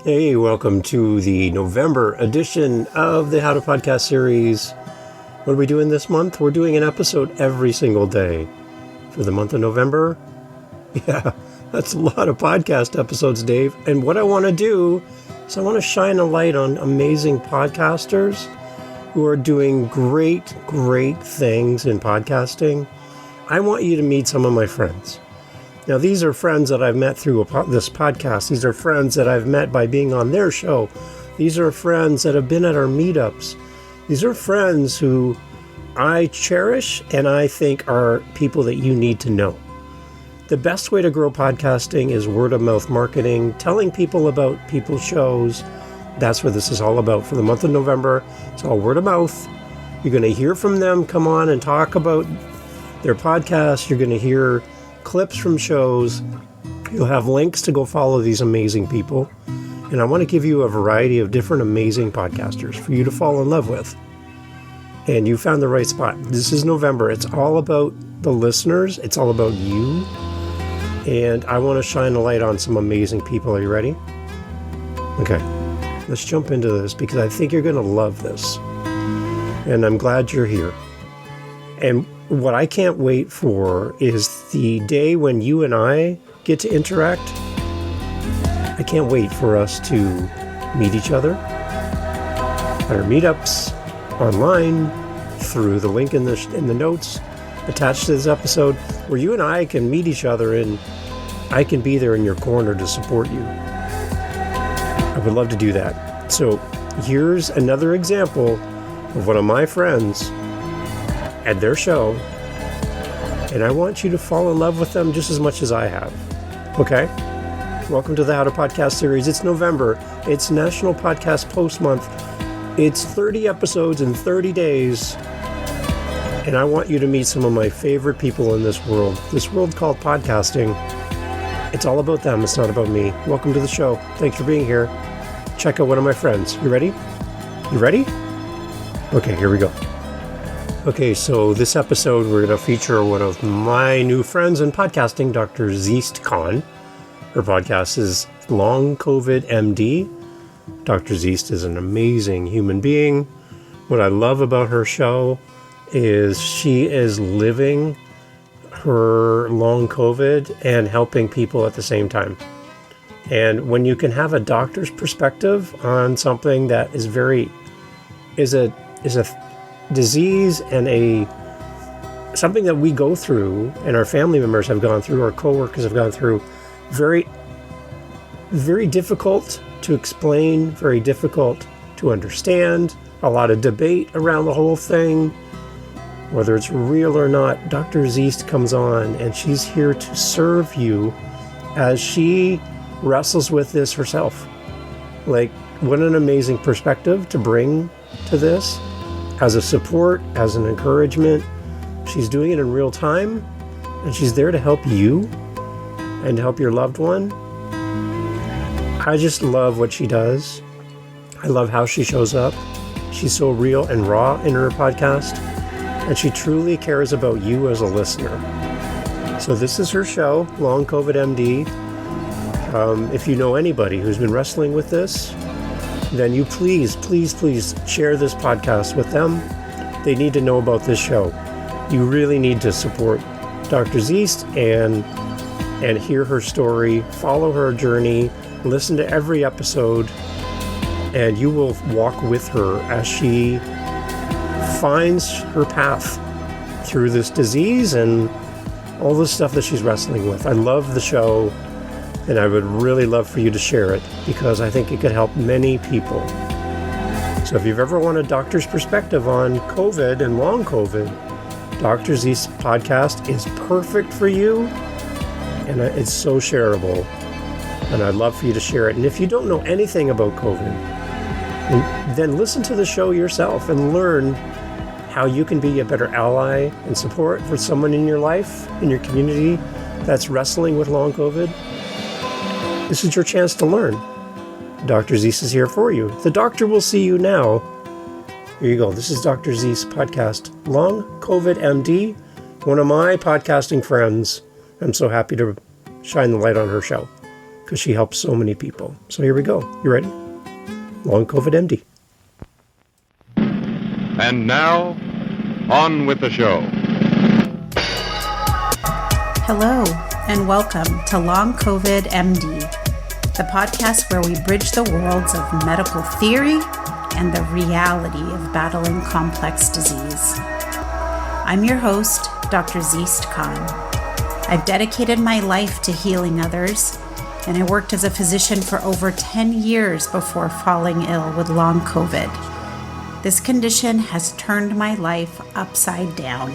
Hey, welcome to the November edition of the How to Podcast series. What are we doing this month? We're doing an episode every single day for the month of November. Yeah, that's a lot of podcast episodes, Dave. And what I want to do is I want to shine a light on amazing podcasters who are doing great things in podcasting. I want you to meet some of my friends. Now, these are friends that I've met through this podcast. These are friends that I've met by being on their show. These are friends that have been at our meetups. These are friends who I cherish and I think are people that you need to know. The best way to grow podcasting is word of mouth marketing, telling people about people's shows. That's what this is all about for the month of November. It's all word of mouth. You're going to hear from them come on and talk about their podcast. You're going to hear clips from shows. You'll have links to go follow these amazing people. And I want to give you a variety of different amazing podcasters for you to fall in love with. And you found the right spot. This is November. It's all about the listeners. It's all about you. And I want to shine a light on some amazing people. Are you ready? Okay. Let's jump into this because I think you're going to love this. And I'm glad you're here. And what I can't wait for is the day when you and I get to interact. I can't wait for us to meet each other at our meetups, online, through the link in the notes attached to this episode, where you and I can meet each other and I can be there in your corner to support you. I would love to do that. So here's another example of one of my friends at their show, and I want you to fall in love with them just as much as I have. Okay? Welcome to the How to Podcast series. It's November. It's National Podcast Post Month. It's 30 episodes in 30 days, and I want you to meet some of my favorite people in this world called podcasting. It's all about them. It's not about me. Welcome to the show. Thanks for being here. Check out one of my friends. You ready? You ready? Okay, here we go. Okay, so this episode we're going to feature one of my new friends in podcasting, Dr. Zeest Khan. Her podcast is Long COVID MD. Dr. Zeest is an amazing human being. What I love about her show is she is living her long COVID and helping people at the same time. And when you can have a doctor's perspective on something that is a disease and something that we go through and our family members have gone through, our coworkers have gone through, very, very difficult to explain, very difficult to understand, a lot of debate around the whole thing, whether it's real or not. Dr. Zeest comes on and she's here to serve you as she wrestles with this herself. Like, what an amazing perspective to bring to this. As a support, as an encouragement. She's doing it in real time, and she's there to help you and to help your loved one. I just love what she does. I love how she shows up. She's so real and raw in her podcast, and she truly cares about you as a listener. So this is her show, Long COVID MD. If you know anybody who's been wrestling with this, then you please share this podcast with them. They need to know about this show. You really need to support Dr. Zeest and hear her story, follow her journey, listen to every episode, and you will walk with her as she finds her path through this disease and all the stuff that she's wrestling with. I love the show. And I would really love for you to share it because I think it could help many people. So if you've ever wanted a doctor's perspective on COVID and long COVID, Dr. Zeest's podcast is perfect for you. And it's so shareable. And I'd love for you to share it. And if you don't know anything about COVID, then listen to the show yourself and learn how you can be a better ally and support for someone in your life, in your community that's wrestling with long COVID. This is your chance to learn. Dr. Zeest is here for you. The doctor will see you now. Here you go. This is Dr. Zeest's podcast, Long COVID MD, one of my podcasting friends. I'm so happy to shine the light on her show. because she helps so many people. So here we go. You ready? Long COVID MD. And now, on with the show. Hello, and welcome to Long COVID MD, the podcast where we bridge the worlds of medical theory and the reality of battling complex disease. I'm your host, Dr. Zeest Khan. I've dedicated my life to healing others, and I worked as a physician for over 10 years before falling ill with long COVID. This condition has turned my life upside down.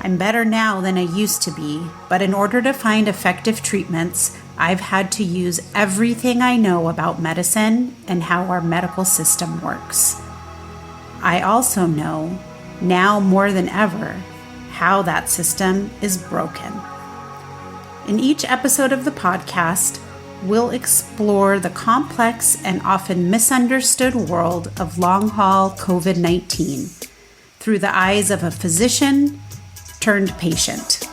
I'm better now than I used to be, but in order to find effective treatments, I've had to use everything I know about medicine and how our medical system works. I also know, now more than ever, how that system is broken. In each episode of the podcast, we'll explore the complex and often misunderstood world of long-haul COVID-19 through the eyes of a physician turned patient.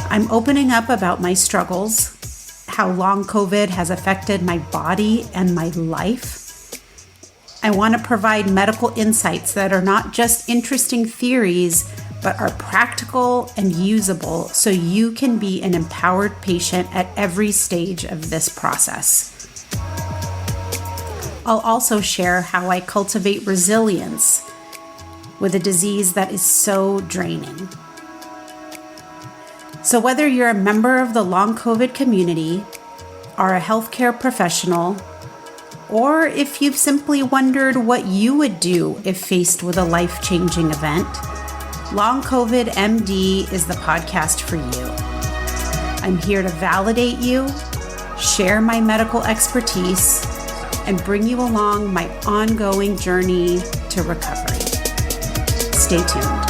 I'm opening up about my struggles, how long COVID has affected my body and my life. I want to provide medical insights that are not just interesting theories, but are practical and usable so you can be an empowered patient at every stage of this process. I'll also share how I cultivate resilience with a disease that is so draining. So whether you're a member of the long COVID community, are a healthcare professional, or if you've simply wondered what you would do if faced with a life-changing event, Long COVID MD is the podcast for you. I'm here to validate you, share my medical expertise, and bring you along my ongoing journey to recovery. Stay tuned.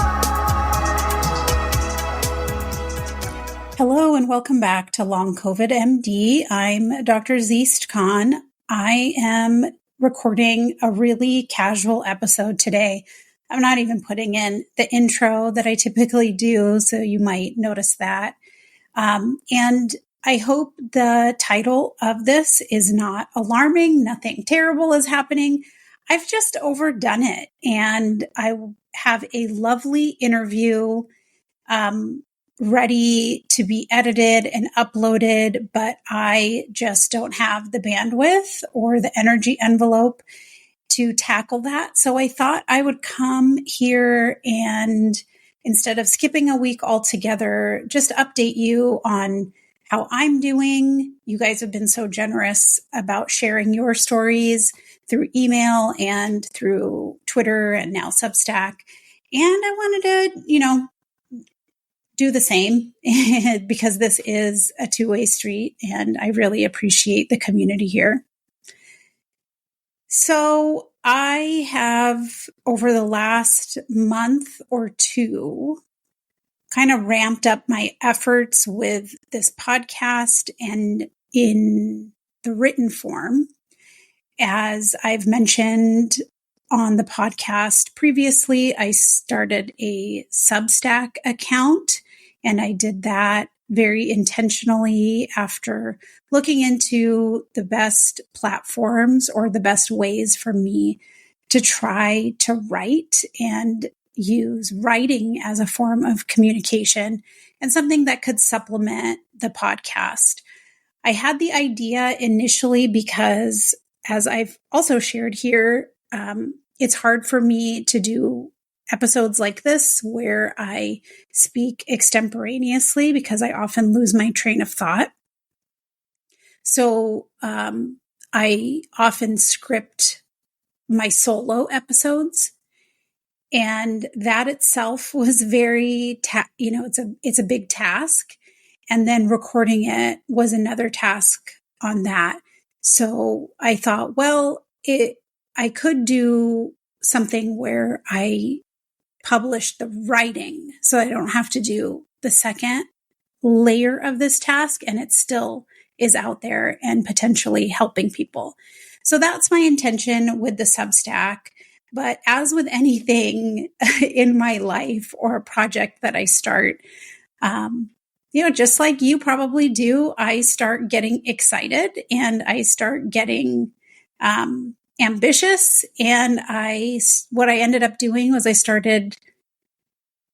Hello and welcome back to Long COVID MD. I'm Dr. Zeest Khan. I am recording a really casual episode today. I'm not even putting in the intro that I typically do, so you might notice that. And I hope the title of this is not alarming. Nothing terrible is happening. I've just overdone it, and I have a lovely interview ready to be edited and uploaded, but I just don't have the bandwidth or the energy envelope to tackle that. So I thought I would come here and instead of skipping a week altogether, just update you on how I'm doing. You guys have been so generous about sharing your stories through email and through Twitter and now Substack. And I wanted to, do the same because this is a two-way street and I really appreciate the community here. So I have, over the last month or two, kind of ramped up my efforts with this podcast and in the written form. As I've mentioned on the podcast previously, I started a Substack account, and I did that very intentionally after looking into the best platforms or the best ways for me to try to write and use writing as a form of communication and something that could supplement the podcast. I had the idea initially because, as I've also shared here, it's hard for me to do episodes like this where I speak extemporaneously because I often lose my train of thought. So I often script my solo episodes, and that itself was very, it's a big task. And then recording it was another task on that. So I thought, well, I could do something where I publish the writing so I don't have to do the second layer of this task, and it still is out there and potentially helping people. So that's my intention with the Substack. But as with anything in my life or a project that I start, just like you probably do, I start getting excited and I start getting ambitious. And what I ended up doing was I started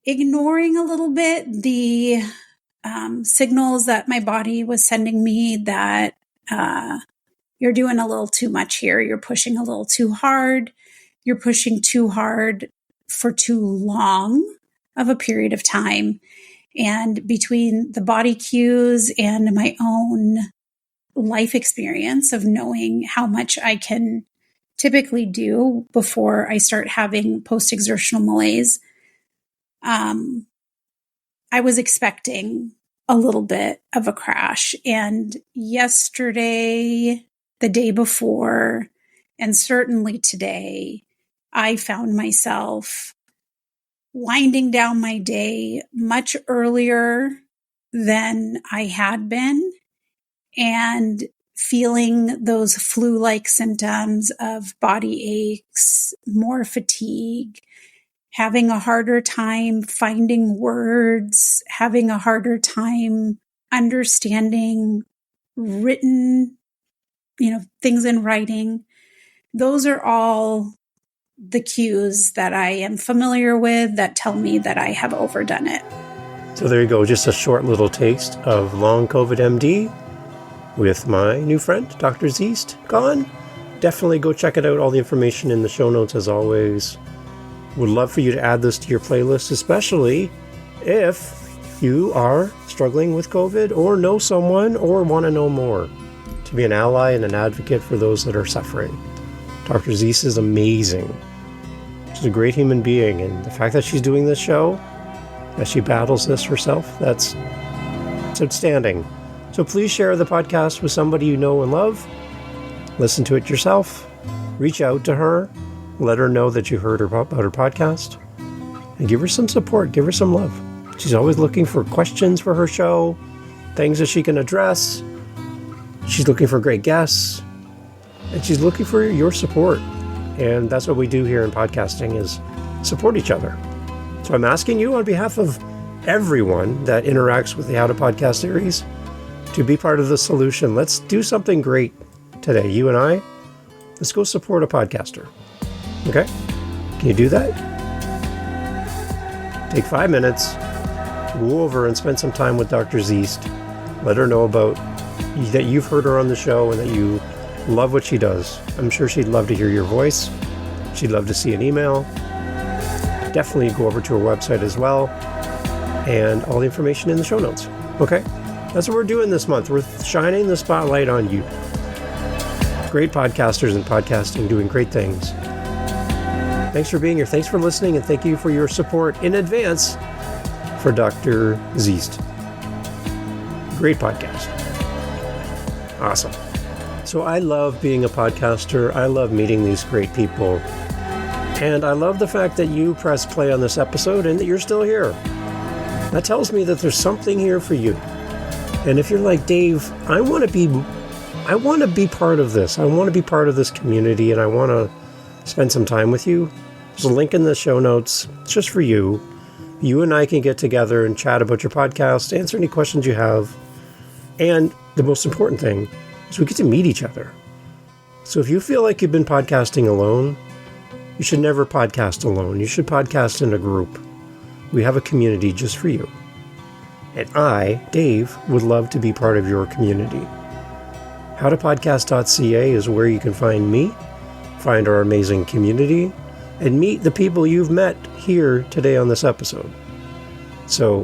ignoring a little bit the signals that my body was sending me that you're doing a little too much here. You're pushing a little too hard. You're pushing too hard for too long of a period of time. And between the body cues and my own life experience of knowing how much I can typically do before I start having post-exertional malaise, I was expecting a little bit of a crash. And yesterday, the day before, and certainly today, I found myself winding down my day much earlier than I had been and feeling those flu-like symptoms of body aches, more fatigue, having a harder time finding words, having a harder time understanding written, things in writing. Those are all the cues that I am familiar with that tell me that I have overdone it. So there you go, just a short little taste of Long COVID MD with my new friend, Dr. Zeest Khan. Definitely go check it out. All the information in the show notes as always. Would love for you to add this to your playlist, especially if you are struggling with COVID or know someone or want to know more, to be an ally and an advocate for those that are suffering. Dr. Zeest is amazing. She's a great human being, and the fact that she's doing this show, as she battles this herself, it's outstanding. So please share the podcast with somebody you know and love. Listen to it yourself. Reach out to her. Let her know that you heard about her podcast. And give her some support. Give her some love. She's always looking for questions for her show, things that she can address. She's looking for great guests. And she's looking for your support. And that's what we do here in podcasting, is support each other. So I'm asking you on behalf of everyone that interacts with the How to Podcast series to be part of the solution. Let's do something great today. You and I, let's go support a podcaster. Okay? Can you do that? Take 5 minutes, go over and spend some time with Dr. Zeest. Let her know about that you've heard her on the show and that you love what she does. I'm sure she'd love to hear your voice. She'd love to see an email. Definitely go over to her website as well. And all the information in the show notes. Okay? That's what we're doing this month. We're shining the spotlight on you. Great podcasters and podcasting doing great things. Thanks for being here. Thanks for listening. And thank you for your support in advance for Dr. Zeest. Great podcast. Awesome. So I love being a podcaster. I love meeting these great people. And I love the fact that you pressed play on this episode and that you're still here. That tells me that there's something here for you. And if you're like, Dave, I want to be part of this. I want to be part of this community, and I want to spend some time with you. There's a link in the show notes. It's just for you. You and I can get together and chat about your podcast, answer any questions you have. And the most important thing is we get to meet each other. So if you feel like you've been podcasting alone, you should never podcast alone. You should podcast in a group. We have a community just for you. And I, Dave, would love to be part of your community. HowToPodcast.ca is where you can find me, find our amazing community, and meet the people you've met here today on this episode. So,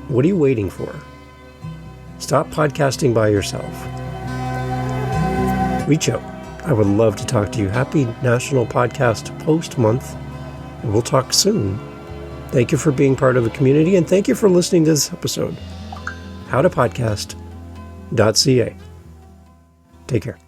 what are you waiting for? Stop podcasting by yourself. Reach out. I would love to talk to you. Happy National Podcast Post Month, and we'll talk soon. Thank you for being part of the community, and thank you for listening to this episode. HowToPodcast.ca. Take care.